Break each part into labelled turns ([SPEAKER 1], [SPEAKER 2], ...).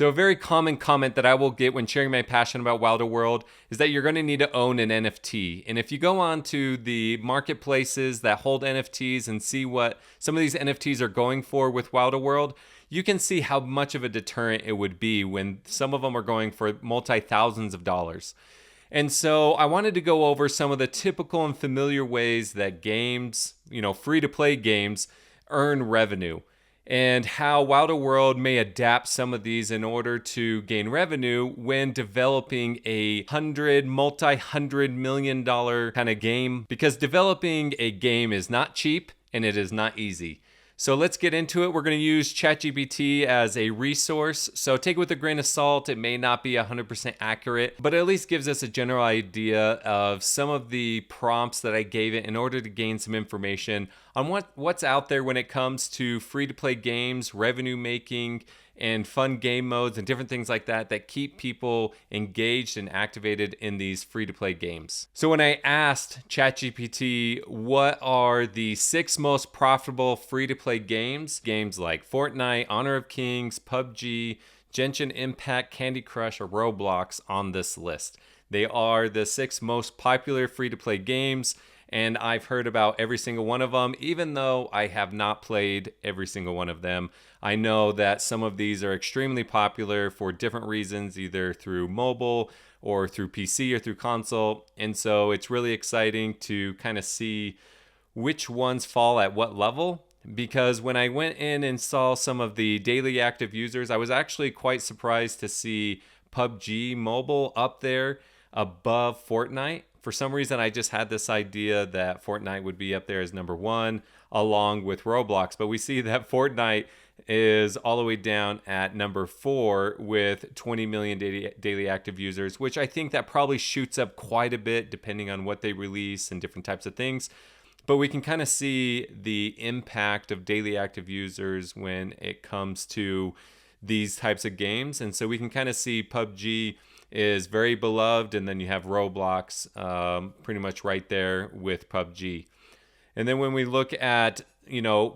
[SPEAKER 1] So a very common comment that I will get when sharing my passion about Wilder World is that you're going to need to own an NFT. And if you go on to the marketplaces that hold NFTs and see what some of these NFTs are going for with Wilder World, you can see how much of a deterrent it would be when some of them are going for multi-thousands of dollars. And so I wanted to go over some of the typical and familiar ways that games, free-to-play games, earn revenue, and how Wilder World may adapt some of these in order to gain revenue when developing a multi-hundred million dollar kind of game, because developing a game is not cheap and it is not easy. So let's get into it. We're going to use Chat GPT as a resource. So take it with a grain of salt. It may not be 100% accurate, but it at least gives us a general idea of some of the prompts that I gave it in order to gain some information on what's out there when it comes to free-to-play games, revenue making, and fun game modes and different things like that keep people engaged and activated in these free-to-play games. So when I asked ChatGPT what are the 6 most profitable free-to-play games like Fortnite, Honor of Kings, PUBG, Genshin Impact, Candy Crush, or Roblox on this list. They are the 6 most popular free-to-play games, and I've heard about every single one of them, even though I have not played every single one of them. I know that some of these are extremely popular for different reasons, either through mobile or through PC or through console. And so it's really exciting to kind of see which ones fall at what level. Because when I went in and saw some of the daily active users, I was actually quite surprised to see PUBG Mobile up there above Fortnite. For some reason, I just had this idea that Fortnite would be up there as number 1 along with Roblox. But we see that Fortnite is all the way down at number 4 with 20 million daily active users, which I think that probably shoots up quite a bit depending on what they release and different types of things. But we can kind of see the impact of daily active users when it comes to these types of games. And so we can kind of see PUBG is very beloved, and then you have Roblox pretty much right there with PUBG. And then when we look at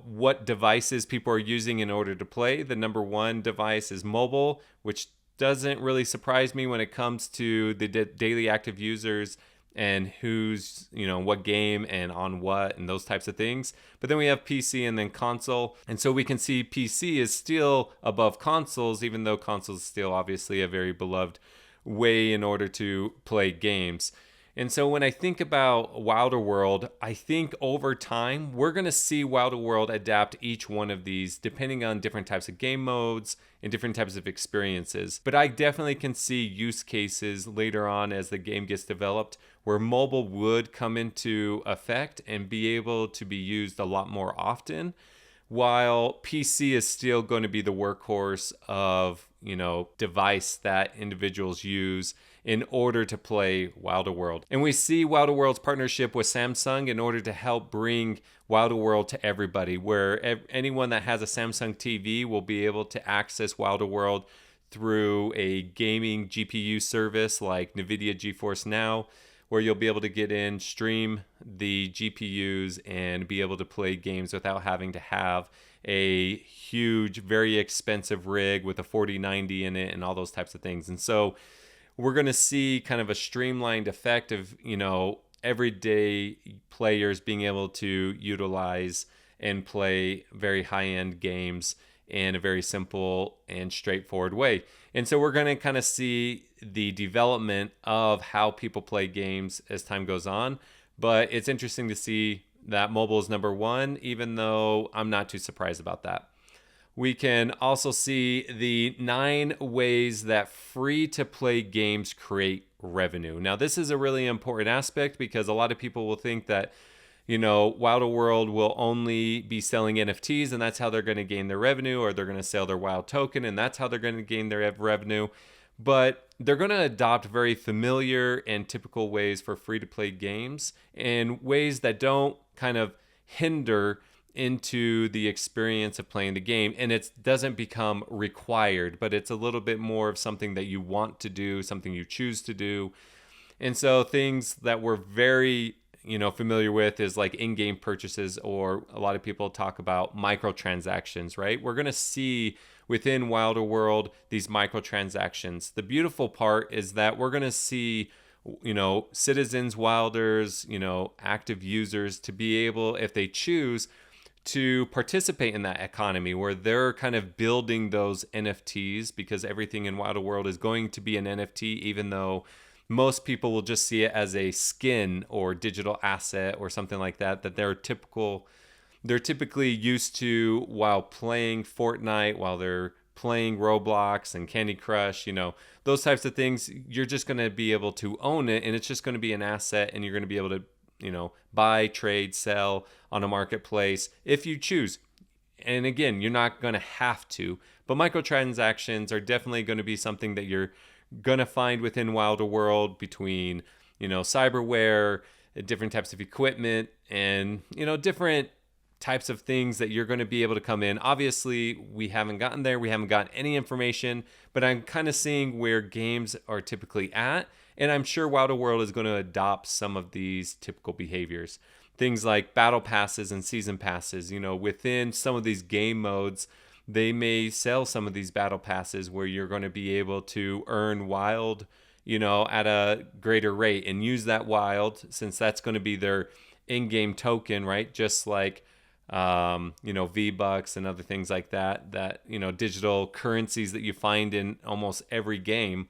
[SPEAKER 1] what devices people are using in order to play, the number 1 device is mobile, which doesn't really surprise me when it comes to the daily active users and who's, what game and on what and those types of things. But then we have PC and then console. And so we can see PC is still above consoles, even though consoles is still obviously a very beloved way in order to play games. And so when I think about Wilder World, I think over time, we're going to see Wilder World adapt each one of these depending on different types of game modes and different types of experiences. But I definitely can see use cases later on as the game gets developed where mobile would come into effect and be able to be used a lot more often, while PC is still going to be the workhorse of, device that individuals use in order to play Wilder World. And we see Wilder World's partnership with Samsung in order to help bring Wilder World to everybody, where anyone that has a Samsung TV will be able to access Wilder World through a gaming GPU service like NVIDIA GeForce Now, where you'll be able to get in, stream the GPUs, and be able to play games without having to have a huge, very expensive rig with a 4090 in it and all those types of things. And so we're going to see kind of a streamlined effect of, everyday players being able to utilize and play very high-end games in a very simple and straightforward way. And so we're going to kind of see the development of how people play games as time goes on. But it's interesting to see that mobile is number 1, even though I'm not too surprised about that. We can also see the 9 ways that free-to-play games create revenue. Now, this is a really important aspect because a lot of people will think that, Wilder World will only be selling NFTs and that's how they're going to gain their revenue, or they're going to sell their wild token and that's how they're going to gain their revenue. But they're going to adopt very familiar and typical ways for free-to-play games, and ways that don't kind of hinder into the experience of playing the game, and it doesn't become required, but it's a little bit more of something that you want to do, something you choose to do. And so things that we're very familiar with is like in-game purchases, or a lot of people talk about microtransactions, right? We're going to see within Wilder World, these microtransactions. The beautiful part is that we're going to see, citizens, wilders, active users to be able, if they choose, to participate in that economy where they're kind of building those NFTs, because everything in Wilder World is going to be an NFT, even though most people will just see it as a skin or digital asset or something like that they're typically used to while playing Fortnite, while they're playing Roblox and Candy Crush, those types of things. You're just going to be able to own it, and it's just going to be an asset, and you're going to be able to buy, trade, sell on a marketplace if you choose. And again, you're not going to have to, but microtransactions are definitely going to be something that you're going to find within Wilder World, between, cyberware, different types of equipment, and, different types of things that you're going to be able to come in. Obviously, we haven't gotten there. We haven't gotten any information, but I'm kind of seeing where games are typically at. And I'm sure Wilder World is going to adopt some of these typical behaviors. Things like battle passes and season passes. Within some of these game modes, they may sell some of these battle passes where you're going to be able to earn wild, at a greater rate, and use that wild, since that's going to be their in-game token, right? Just like, V-Bucks and other things like that, digital currencies that you find in almost every game.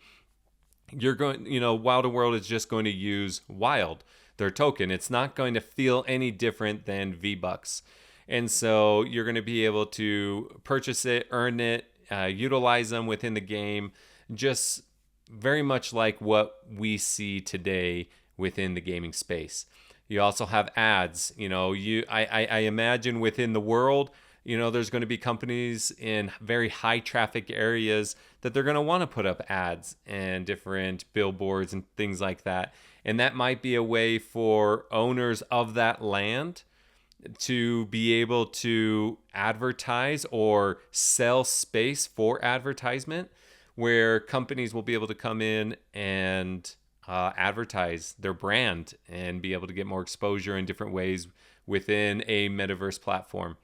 [SPEAKER 1] You're going, Wilder World is just going to use wild, their token. It's not going to feel any different than V-Bucks. And so you're going to be able to purchase it, earn it, utilize them within the game, just very much like what we see today within the gaming space. You also have ads. I imagine within the world, there's going to be companies in very high traffic areas that they're going to want to put up ads and different billboards and things like that. And that might be a way for owners of that land to be able to advertise or sell space for advertisement, where companies will be able to come in and advertise their brand and be able to get more exposure in different ways within a metaverse platform.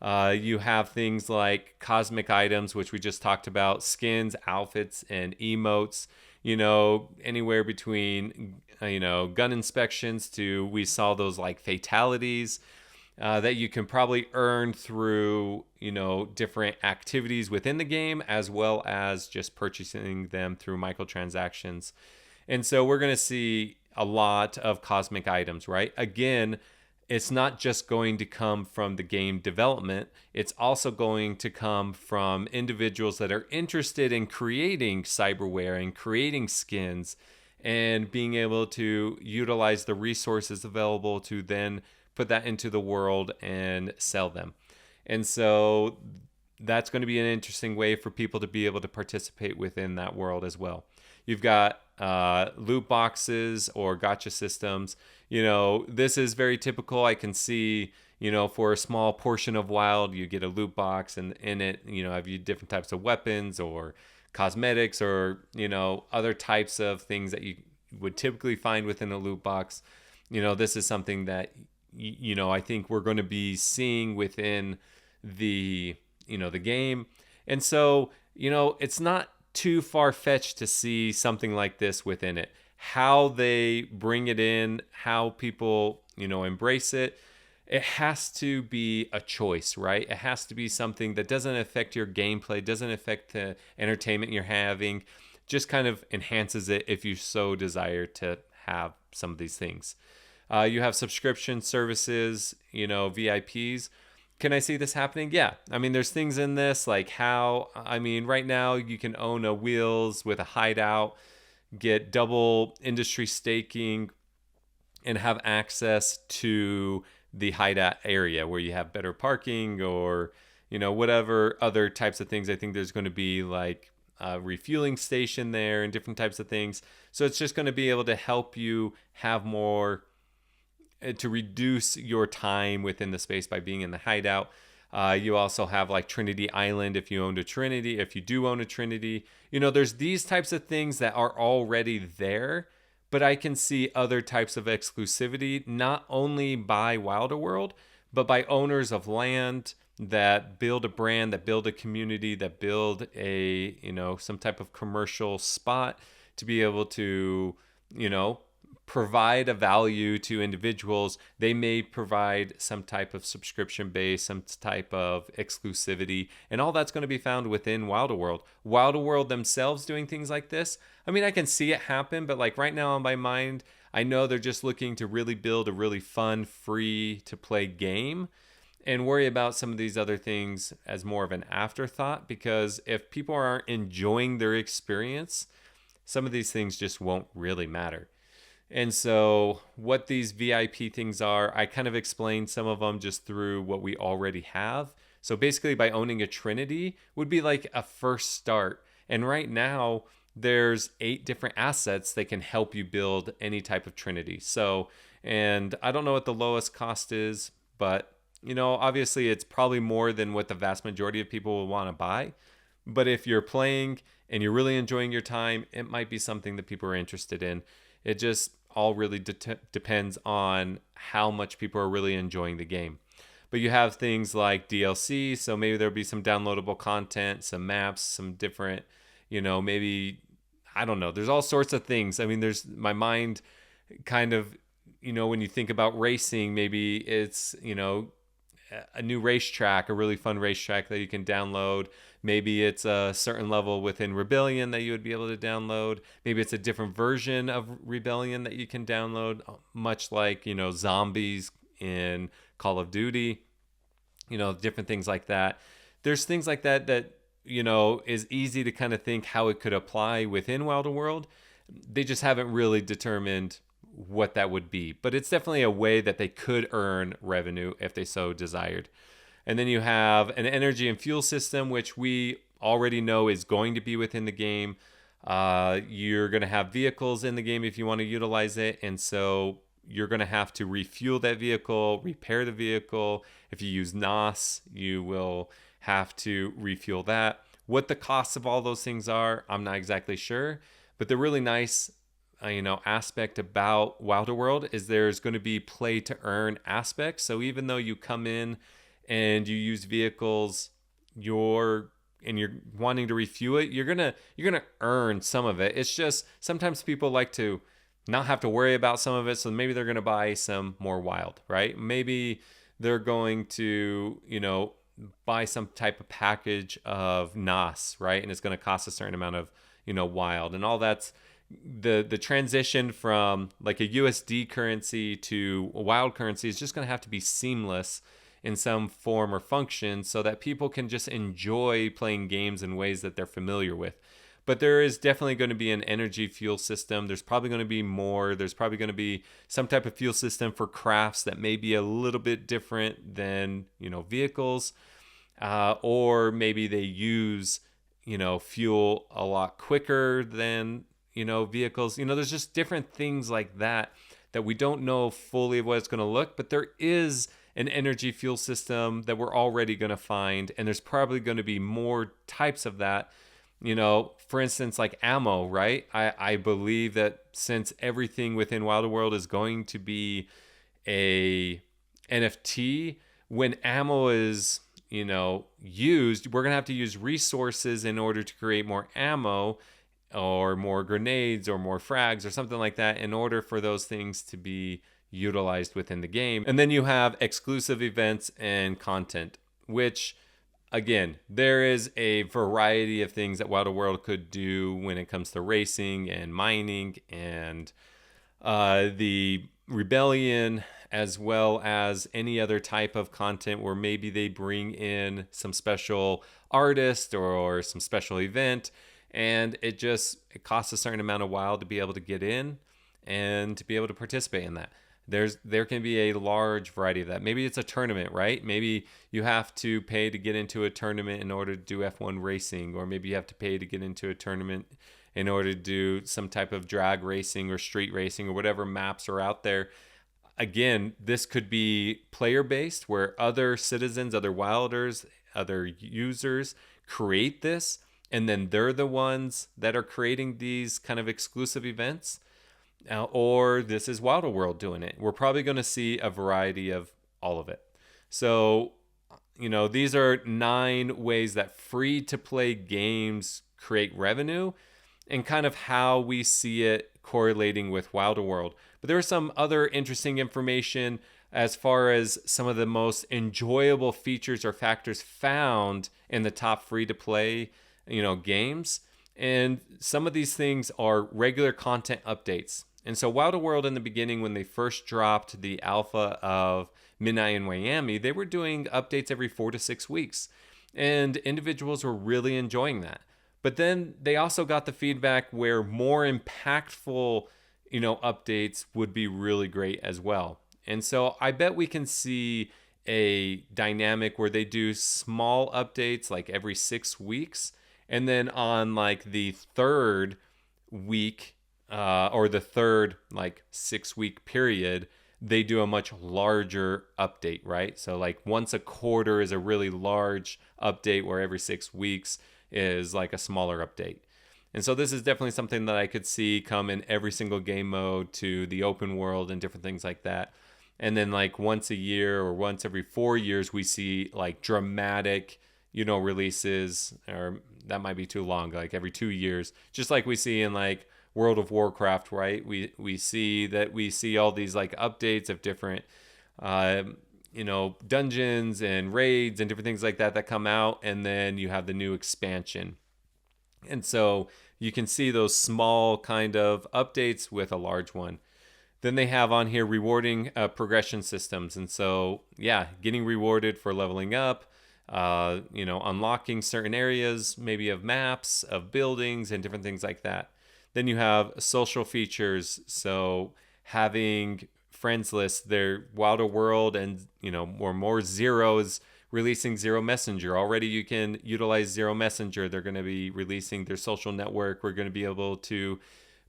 [SPEAKER 1] You have things like cosmic items, which we just talked about, skins, outfits, and emotes, anywhere between, gun inspections to, we saw those like fatalities that you can probably earn through, different activities within the game, as well as just purchasing them through microtransactions. And so we're going to see a lot of cosmic items, right? Again, it's not just going to come from the game development. It's also going to come from individuals that are interested in creating cyberware and creating skins and being able to utilize the resources available to then put that into the world and sell them. And so that's going to be an interesting way for people to be able to participate within that world as well. You've got loot boxes or gacha systems. This is very typical. I can see, for a small portion of Wild, you get a loot box, and in it, have you different types of weapons or cosmetics or, other types of things that you would typically find within a loot box. This is something that, I think we're going to be seeing within the game. And so, it's not too far-fetched to see something like this within it. How they bring it in, how people, embrace it, it has to be a choice, right? It has to be something that doesn't affect your gameplay, doesn't affect the entertainment you're having, just kind of enhances it if you so desire to have some of these things. You have subscription services, VIPs. Can I see this happening? Yeah. I mean, there's things in this like right now you can own a wheels with a hideout, get double industry staking, and have access to the hideout area where you have better parking or, whatever other types of things. I think there's going to be like a refueling station there and different types of things. So it's just going to be able to help you have more, to reduce your time within the space by being in the hideout. You also have like Trinity Island if you own a Trinity, if you do own a Trinity. There's these types of things that are already there, but I can see other types of exclusivity, not only by Wilder World, but by owners of land, that build a brand, that build a community, that build a, some type of commercial spot to be able to, provide a value to individuals. They may provide some type of subscription base, some type of exclusivity, and all that's going to be found within Wilder World. Wilder World themselves doing things like this, I mean, I can see it happen, but like right now on my mind, I know they're just looking to really build a really fun, free to play game and worry about some of these other things as more of an afterthought, because if people aren't enjoying their experience, some of these things just won't really matter. And so what these VIP things are, I kind of explained some of them just through what we already have. So basically by owning a Trinity would be like a first start. And right now there's 8 different assets that can help you build any type of Trinity. So, and I don't know what the lowest cost is, but obviously it's probably more than what the vast majority of people will want to buy. But if you're playing and you're really enjoying your time, it might be something that people are interested in. It just all really depends on how much people are really enjoying the game. But you have things like DLC, so maybe there'll be some downloadable content, some maps, some different, maybe, I don't know. There's all sorts of things. I mean, there's my mind kind of, when you think about racing, maybe it's, a new racetrack, a really fun racetrack that you can download. Maybe it's a certain level within Rebellion that you would be able to download. Maybe it's a different version of Rebellion that you can download, much like, zombies in Call of Duty, different things like that. There's things like that is easy to kind of think how it could apply within Wilder World. They just haven't really determined what that would be, but it's definitely a way that they could earn revenue if they so desired. And then you have an energy and fuel system, which we already know is going to be within the game. You're going to have vehicles in the game if you want to utilize it, and so you're going to have to refuel that vehicle, repair the vehicle. If you use NOS, you will have to refuel that. What the costs of all those things are, I'm not exactly sure, but they're really nice. Aspect about Wilder World is there's going to be play to earn aspects. So even though you come in and you use vehicles, you're wanting to refuel it, you're gonna earn some of it. It's just sometimes people like to not have to worry about some of it, so maybe they're gonna buy some more wild, right? Maybe they're going to buy some type of package of NOS, right? And it's going to cost a certain amount of wild, and all that's the transition from like a USD currency to a wild currency is just going to have to be seamless in some form or function so that people can just enjoy playing games in ways that they're familiar with. But there is definitely going to be an energy fuel system. There's probably going to be more. There's probably going to be some type of fuel system for crafts that may be a little bit different than, vehicles. Or maybe they use, fuel a lot quicker than, vehicles. There's just different things like that we don't know fully what it's going to look, but there is an energy fuel system that we're already going to find, and there's probably going to be more types of that. For instance, like ammo, right? I believe that since everything within Wilder World is going to be a NFT, when ammo is, used, we're going to have to use resources in order to create more ammo or more grenades or more frags or something like that in order for those things to be utilized within the game. And then you have exclusive events and content, which again, there is a variety of things that Wilder World could do when it comes to racing and mining and the Rebellion, as well as any other type of content where maybe they bring in some special artist or some special event, and it costs a certain amount of wild to be able to get in and to be able to participate in that. There can be a large variety of that. Maybe it's a tournament, right? Maybe you have to pay to get into a tournament in order to do F1 racing, or maybe you have to pay to get into a tournament in order to do some type of drag racing or street racing or whatever maps are out there. Again, this could be player-based, where other citizens, other wilders, other users create this, and then they're the ones that are creating these kind of exclusive events. Or this is Wilder World doing it. We're probably going to see a variety of all of it. So, these are 9 ways that free to play games create revenue, and kind of how we see it correlating with Wilder World. But there was some other interesting information as far as some of the most enjoyable features or factors found in the top free to play, games. And some of these things are regular content updates. And so Wilder World in the beginning, when they first dropped the alpha of Midnight in Miami, they were doing updates every 4 to 6 weeks. And individuals were really enjoying that. But then they also got the feedback where more impactful, updates would be really great as well. And so I bet we can see a dynamic where they do small updates like every 6 weeks. And then on like the third week or the third like 6-week period, they do a much larger update, right? So like once a quarter is a really large update, where every 6 weeks is like a smaller update. And so this is definitely something that I could see come in every single game mode to the open world and different things like that. And then like once a year or once every 4 years, we see like dramatic, releases, or that might be too long, like every 2 years, just like we see in like World of Warcraft, right? We see all these like updates of different dungeons and raids and different things like that come out, and then you have the new expansion. And so you can see those small kind of updates with a large one. Then they have on here rewarding progression systems. And so, getting rewarded for leveling up, unlocking certain areas, maybe of maps, of buildings, and different things like that. Then you have social features. So having friends lists, their Wilder World and, more zeros releasing Zero Messenger. Already you can utilize Zero Messenger. They're going to be releasing their social network. We're going to be able to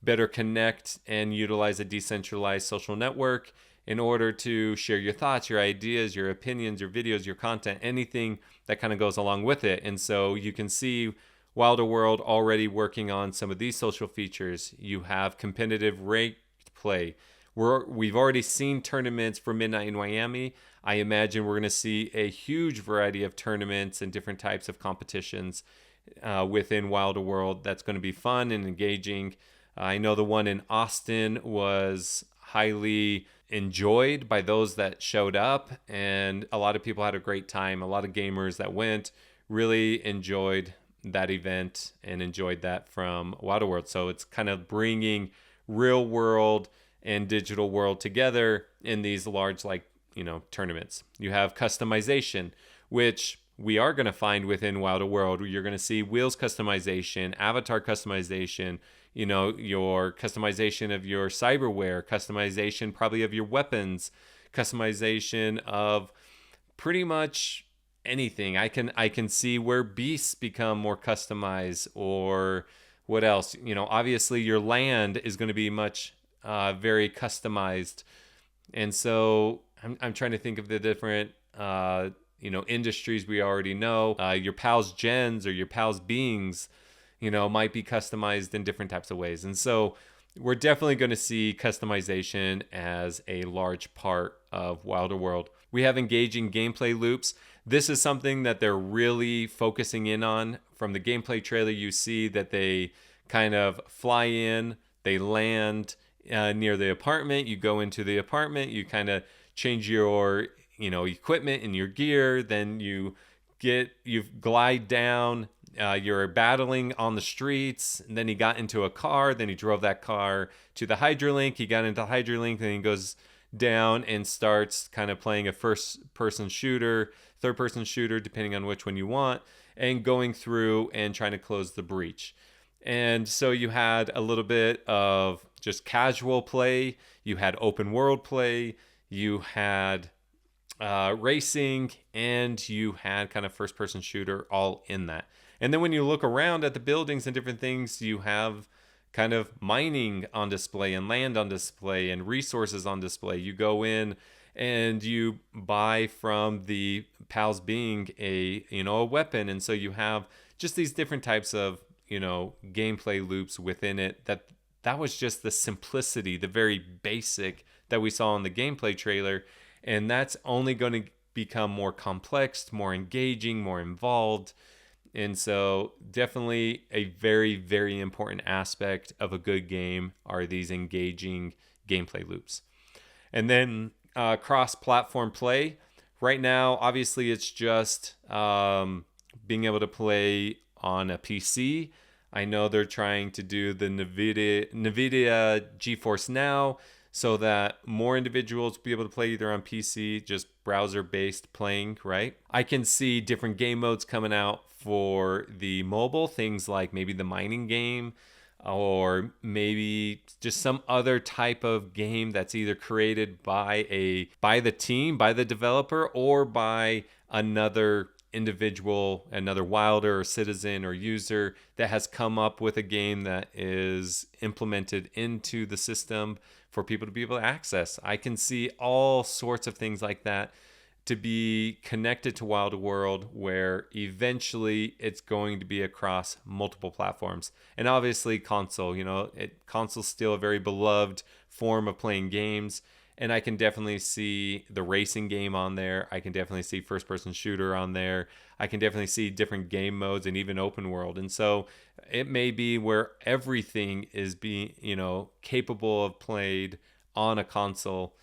[SPEAKER 1] better connect and utilize a decentralized social network in order to share your thoughts, your ideas, your opinions, your videos, your content, anything that kind of goes along with it. And so you can see Wilder World already working on some of these social features. You have competitive ranked play. We've already seen tournaments for Midnight in Miami. I imagine we're going to see a huge variety of tournaments and different types of competitions within Wilder World. That's going to be fun and engaging. I know the one in Austin was highly enjoyed by those that showed up, and a lot of people had a great time. A lot of gamers that went really enjoyed that event and enjoyed that from Wilder World. So it's kind of bringing real world and digital world together in these large tournaments. You have customization, which we are going to find within Wilder World. You're going to see wheels customization, avatar customization, your customization of your cyberware, customization probably of your weapons, customization of pretty much anything. I can see where beasts become more customized, or what else? Obviously your land is going to be much very customized. And so I'm trying to think of the different industries we already know. Your pals gens or your pals beings, might be customized in different types of ways. And so we're definitely going to see customization as a large part of Wilder World. We have engaging gameplay loops. This is something that they're really focusing in on. From the gameplay trailer, you see that they kind of fly in, they land near the apartment. You go into the apartment, you kind of change your equipment and your gear, then you glide down, you're battling on the streets, and then he got into a car, then he drove that car to the Hydrolink, he got into the Hydrolink, then he goes down and starts kind of playing a third-person shooter, depending on which one you want, and going through and trying to close the breach. And so you had a little bit of just casual play, you had open world play, you had racing, and you had kind of first-person shooter all in that. And then when you look around at the buildings and different things, you have kind of mining on display and land on display and resources on display. You go in and you buy from the pals being a weapon. And so you have just these different types of, gameplay loops within it. That was just the simplicity, the very basic that we saw in the gameplay trailer. And that's only going to become more complex, more engaging, more involved. And so definitely a very, very important aspect of a good game are these engaging gameplay loops. And then cross-platform play. Right now, obviously, it's just being able to play on a PC. I know they're trying to do the NVIDIA GeForce Now so that more individuals will be able to play either on PC, just browser-based playing, right? I can see different game modes coming out for the mobile, things like maybe the mining game, or maybe just some other type of game that's either created by the team, by the developer, or by another individual, another Wilder or citizen or user that has come up with a game that is implemented into the system for people to be able to access. I can see all sorts of things like that to be connected to Wilder World, where eventually it's going to be across multiple platforms. And obviously console, console's still a very beloved form of playing games. And I can definitely see the racing game on there. I can definitely see first-person shooter on there. I can definitely see different game modes and even open world. And so it may be where everything is being, capable of played on a console.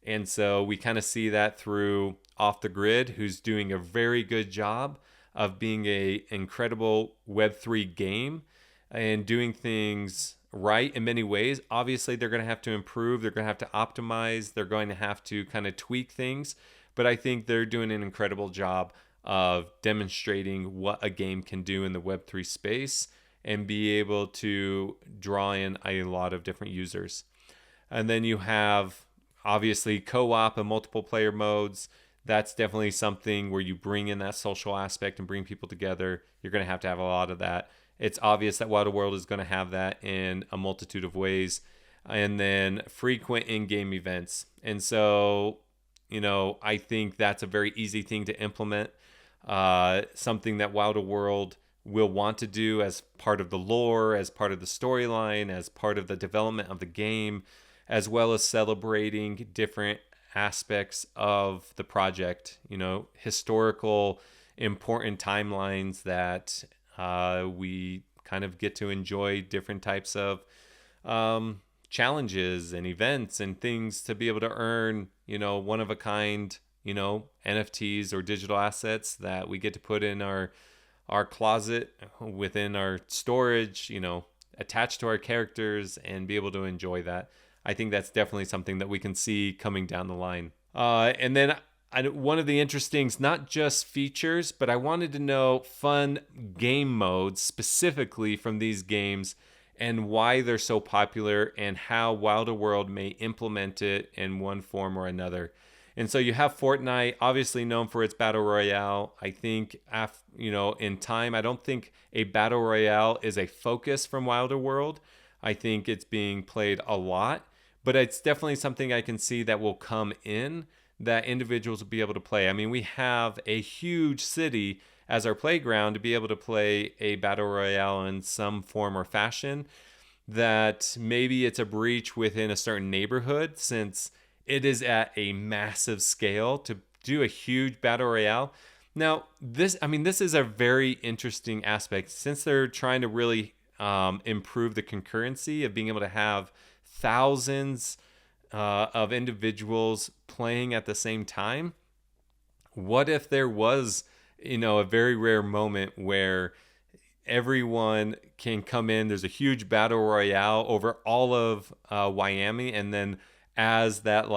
[SPEAKER 1] And so we kind of see that through Off the Grid, who's doing a very good job of being a incredible Web3 game and doing things right in many ways. Obviously, they're going to have to improve. They're going to have to optimize. They're going to have to kind of tweak things. But I think they're doing an incredible job of demonstrating what a game can do in the Web3 space and be able to draw in a lot of different users. And then you have obviously co-op and multiple player modes. That's definitely something where you bring in that social aspect and bring people together. You're going to have a lot of that. It's obvious that Wilder World is going to have that in a multitude of ways. And then frequent in-game events. And so, I think that's a very easy thing to implement. Something that Wilder World will want to do as part of the lore, as part of the storyline, as part of the development of the game, as well as celebrating different aspects of the project, historical, important timelines that we kind of get to enjoy different types of challenges and events and things to be able to earn, one of a kind, NFTs or digital assets that we get to put in our closet within our storage, attached to our characters and be able to enjoy that. I think that's definitely something that we can see coming down the line. And then one of the interesting, not just features, but I wanted to know fun game modes specifically from these games and why they're so popular and how Wilder World may implement it in one form or another. And so you have Fortnite, obviously known for its Battle Royale. I think, in time, I don't think a Battle Royale is a focus from Wilder World. I think it's being played a lot, but it's definitely something I can see that will come in that individuals will be able to play. I mean, we have a huge city as our playground to be able to play a Battle Royale in some form or fashion. That maybe it's a breach within a certain neighborhood, since it is at a massive scale to do a huge Battle Royale. Now, this is a very interesting aspect, since they're trying to really improve the concurrency of being able to have thousands of individuals playing at the same time. What if there was, a very rare moment where everyone can come in, there's a huge Battle Royale over all of Miami, and then as that,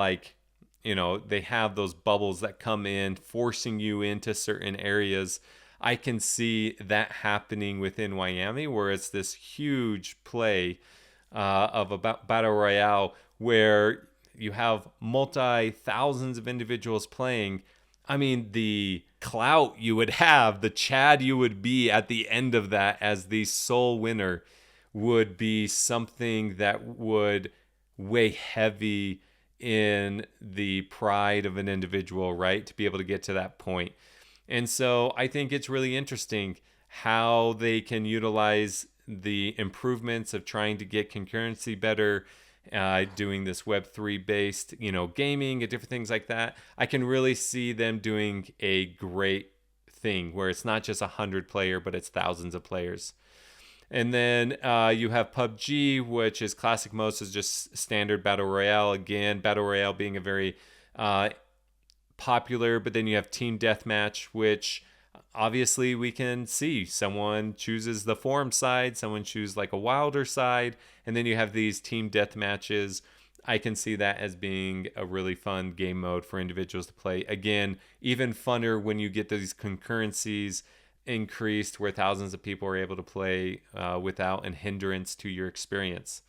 [SPEAKER 1] they have those bubbles that come in, forcing you into certain areas. I can see that happening within Miami, where it's this huge play of a Battle Royale where you have thousands of individuals playing. I mean, the clout you would have, the Chad you would be at the end of that as the sole winner would be something that would weigh heavy in the pride of an individual, right? To be able to get to that point. And so I think it's really interesting how they can utilize the improvements of trying to get concurrency better doing this Web3 based, gaming and different things like that. I can really see them doing a great thing where it's not just 100 player, but it's thousands of players. And then you have PUBG, which is classic mode, so it's just standard battle royale. Again, battle royale being a very popular, but then you have team deathmatch, which obviously we can see someone chooses the forum side, someone chooses like a Wilder side, and then you have these team deathmatches. I can see that as being a really fun game mode for individuals to play. Again, even funner when you get these concurrencies increased where thousands of people are able to play without an hindrance to your experience.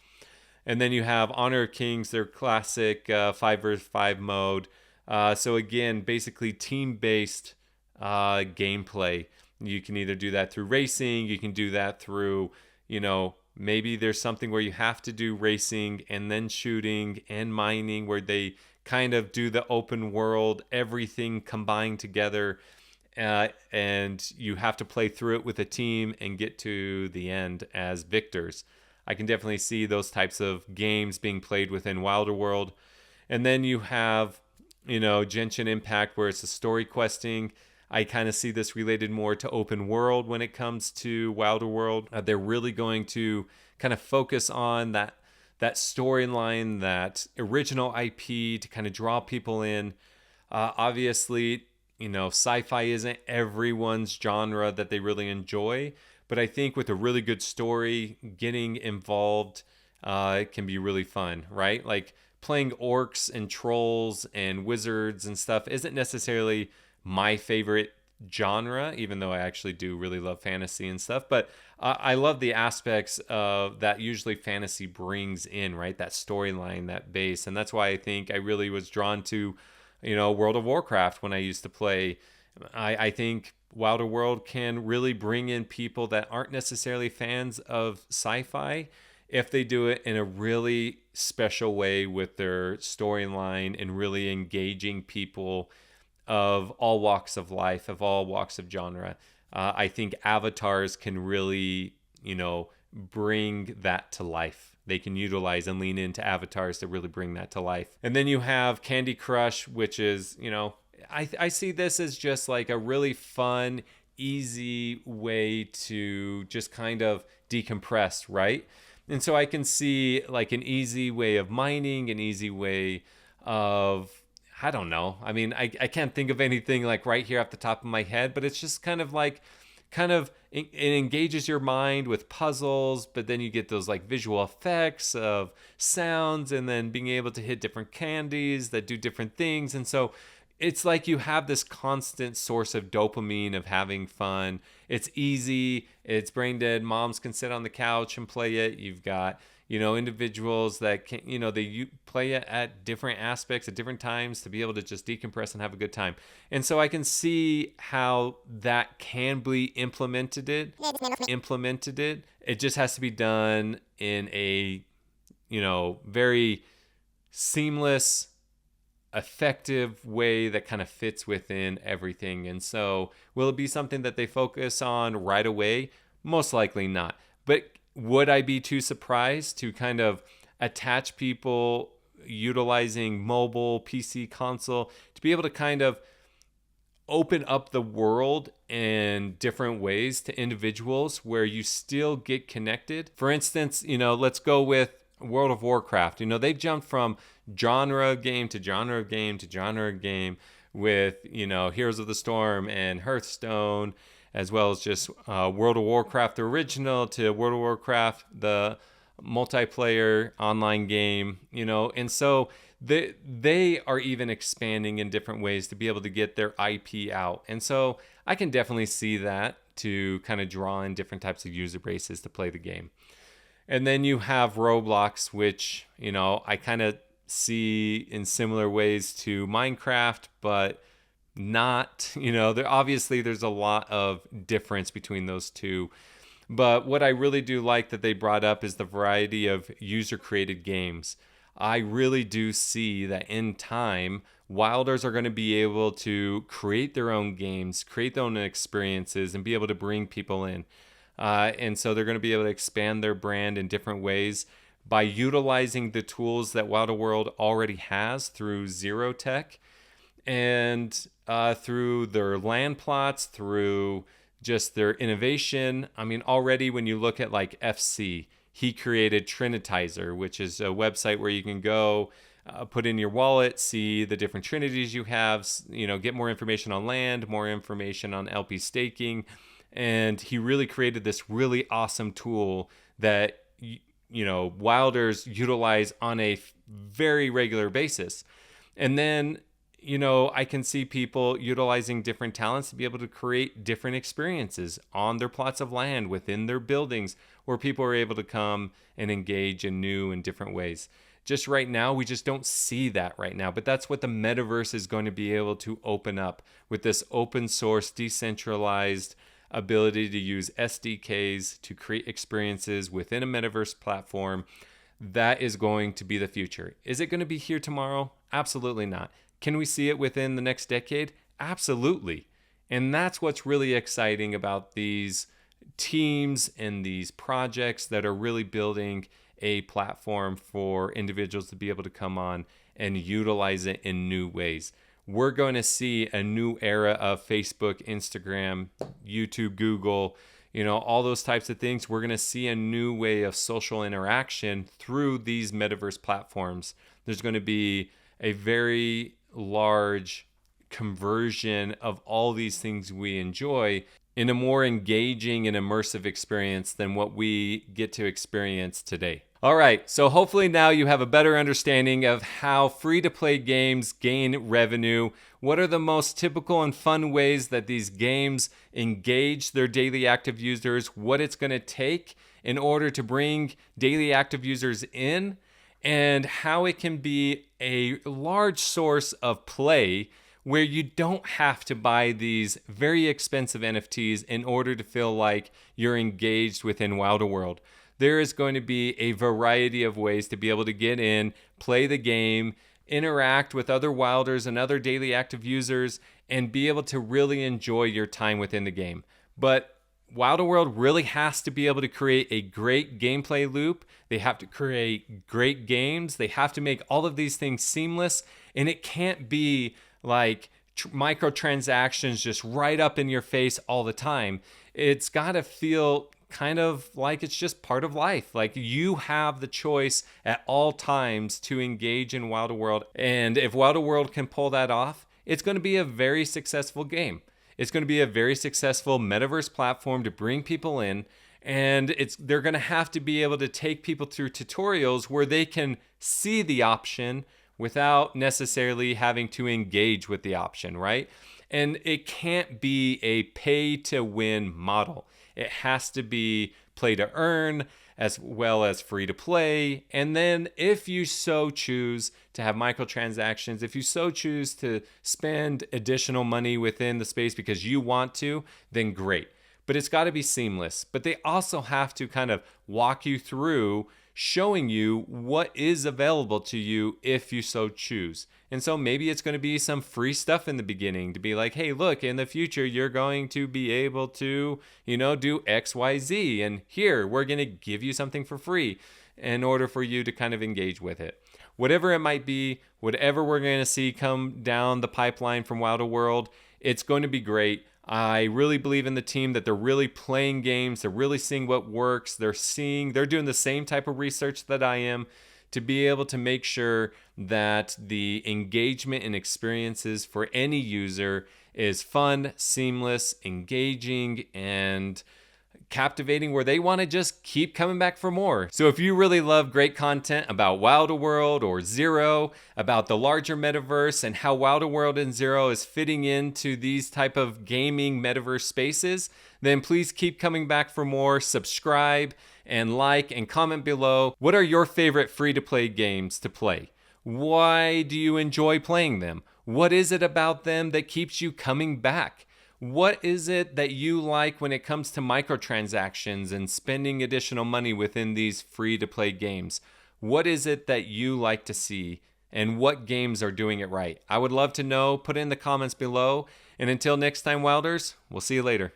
[SPEAKER 1] And then you have Honor of Kings, their classic 5 versus 5 mode. So again, basically team-based gameplay. You can either do that through racing, you can do that through, maybe there's something where you have to do racing and then shooting and mining, where they kind of do the open world, everything combined together. And you have to play through it with a team and get to the end as victors. I can definitely see those types of games being played within Wilder World. And then you have, Genshin Impact, where it's a story questing. I kind of see this related more to open world when it comes to Wilder World. They're really going to kind of focus on that storyline, that original IP to kind of draw people in. Obviously, sci-fi isn't everyone's genre that they really enjoy, but I think with a really good story, getting involved can be really fun, right? Like playing orcs and trolls and wizards and stuff isn't necessarily my favorite genre, even though I actually do really love fantasy and stuff. But I love the aspects of that usually fantasy brings in, right? That storyline, that base. And that's why I think I really was drawn to World of Warcraft when I used to play. I think Wilder World can really bring in people that aren't necessarily fans of sci-fi if they do it in a really special way with their storyline and really engaging people of all walks of life, of all walks of genre. I think avatars can really, bring that to life. They can utilize and lean into avatars to really bring that to life. And then you have Candy Crush, which is, I see this as just like a really fun, easy way to just kind of decompress, right? And so I can see like an easy way of mining, an easy way of, I don't know. I mean, I can't think of anything like right here off the top of my head, but it's just it engages your mind with puzzles, but then you get those like visual effects of sounds and then being able to hit different candies that do different things. And so it's like you have this constant source of dopamine of having fun. It's easy. It's brain dead. Moms can sit on the couch and play it. You've got, individuals that can, they play it at different aspects at different times to be able to just decompress and have a good time. And so I can see how that can be implemented. It just has to be done in a, very seamless, effective way that kind of fits within everything. And so will it be something that they focus on right away? Most likely not. But would I be too surprised to kind of attach people utilizing mobile, PC, console to be able to kind of open up the world in different ways to individuals where you still get connected? For instance, let's go with World of Warcraft. They've jumped from genre of game to genre of game to genre of game with, Heroes of the Storm and Hearthstone, as well as just World of Warcraft original to World of Warcraft, the multiplayer online game, and so they are even expanding in different ways to be able to get their IP out. And so I can definitely see that to kind of draw in different types of user bases to play the game. And then you have Roblox, which, I kind of see in similar ways to Minecraft, but not, there's a lot of difference between those two. But what I really do like that they brought up is the variety of user created games. I really do see that in time, Wilders are going to be able to create their own games, create their own experiences, and be able to bring people in. And so they're going to be able to expand their brand in different ways. by utilizing the tools that Wilder World already has through Zero Tech and through their land plots, through just their innovation. I mean, already when you look at like FC, he created Trinitizer, which is a website where you can go put in your wallet, see the different Trinities you have, get more information on land, more information on LP staking. And he really created this really awesome tool that, Wilders utilize on a very regular basis. And then, I can see people utilizing different talents to be able to create different experiences on their plots of land, within their buildings, where people are able to come and engage in new and different ways. Just right now, we just don't see that right now. But that's what the metaverse is going to be able to open up with this open source, decentralized ability to use SDKs to create experiences within a metaverse platform. That is going to be the future. Is it going to be here tomorrow? Absolutely not. Can we see it within the next decade? Absolutely. And that's what's really exciting about these teams and these projects that are really building a platform for individuals to be able to come on and utilize it in new ways. We're going to see a new era of Facebook, Instagram, YouTube, Google, all those types of things. We're going to see a new way of social interaction through these metaverse platforms. There's going to be a very large conversion of all these things we enjoy in a more engaging and immersive experience than what we get to experience today. All right, so hopefully now you have a better understanding of how free-to-play games gain revenue. What are the most typical and fun ways that these games engage their daily active users? What it's going to take in order to bring daily active users in, and how it can be a large source of play where you don't have to buy these very expensive NFTs in order to feel like you're engaged within Wilder World. There is going to be a variety of ways to be able to get in, play the game, interact with other Wilders and other daily active users, and be able to really enjoy your time within the game. But Wilder World really has to be able to create a great gameplay loop. They have to create great games. They have to make all of these things seamless. And it can't be like microtransactions just right up in your face all the time. It's got to feel kind of like it's just part of life. Like you have the choice at all times to engage in Wilder World. And if Wilder World can pull that off, it's going to be a very successful game. It's going to be a very successful metaverse platform to bring people in. And they're going to have to be able to take people through tutorials where they can see the option without necessarily having to engage with the option, right? And it can't be a pay to win model. It has to be play to earn as well as free to play. And then if you so choose to have microtransactions, if you so choose to spend additional money within the space because you want to, then great. But it's got to be seamless. But they also have to kind of walk you through showing you what is available to you if you so choose. And so maybe it's going to be some free stuff in the beginning to be like, hey, look, in the future, you're going to be able to, do X, Y, Z. And here, we're going to give you something for free in order for you to kind of engage with it. Whatever it might be, whatever we're going to see come down the pipeline from Wilder World, it's going to be great. I really believe in the team that they're really playing games. They're really seeing what works. They're doing the same type of research that I am to be able to make sure that the engagement and experiences for any user is fun, seamless, engaging, and captivating where they want to just keep coming back for more. So if you really love great content about Wilder World or Zero, about the larger metaverse and how Wilder World and Zero is fitting into these type of gaming metaverse spaces, then please keep coming back for more. Subscribe and like and comment below. What are your favorite free-to-play games to play? Why do you enjoy playing them? What is it about them that keeps you coming back? What is it that you like when it comes to microtransactions and spending additional money within these free-to-play games? What is it that you like to see, and what games are doing it right? I would love to know. Put it in the comments below. And until next time, Wilders, we'll see you later.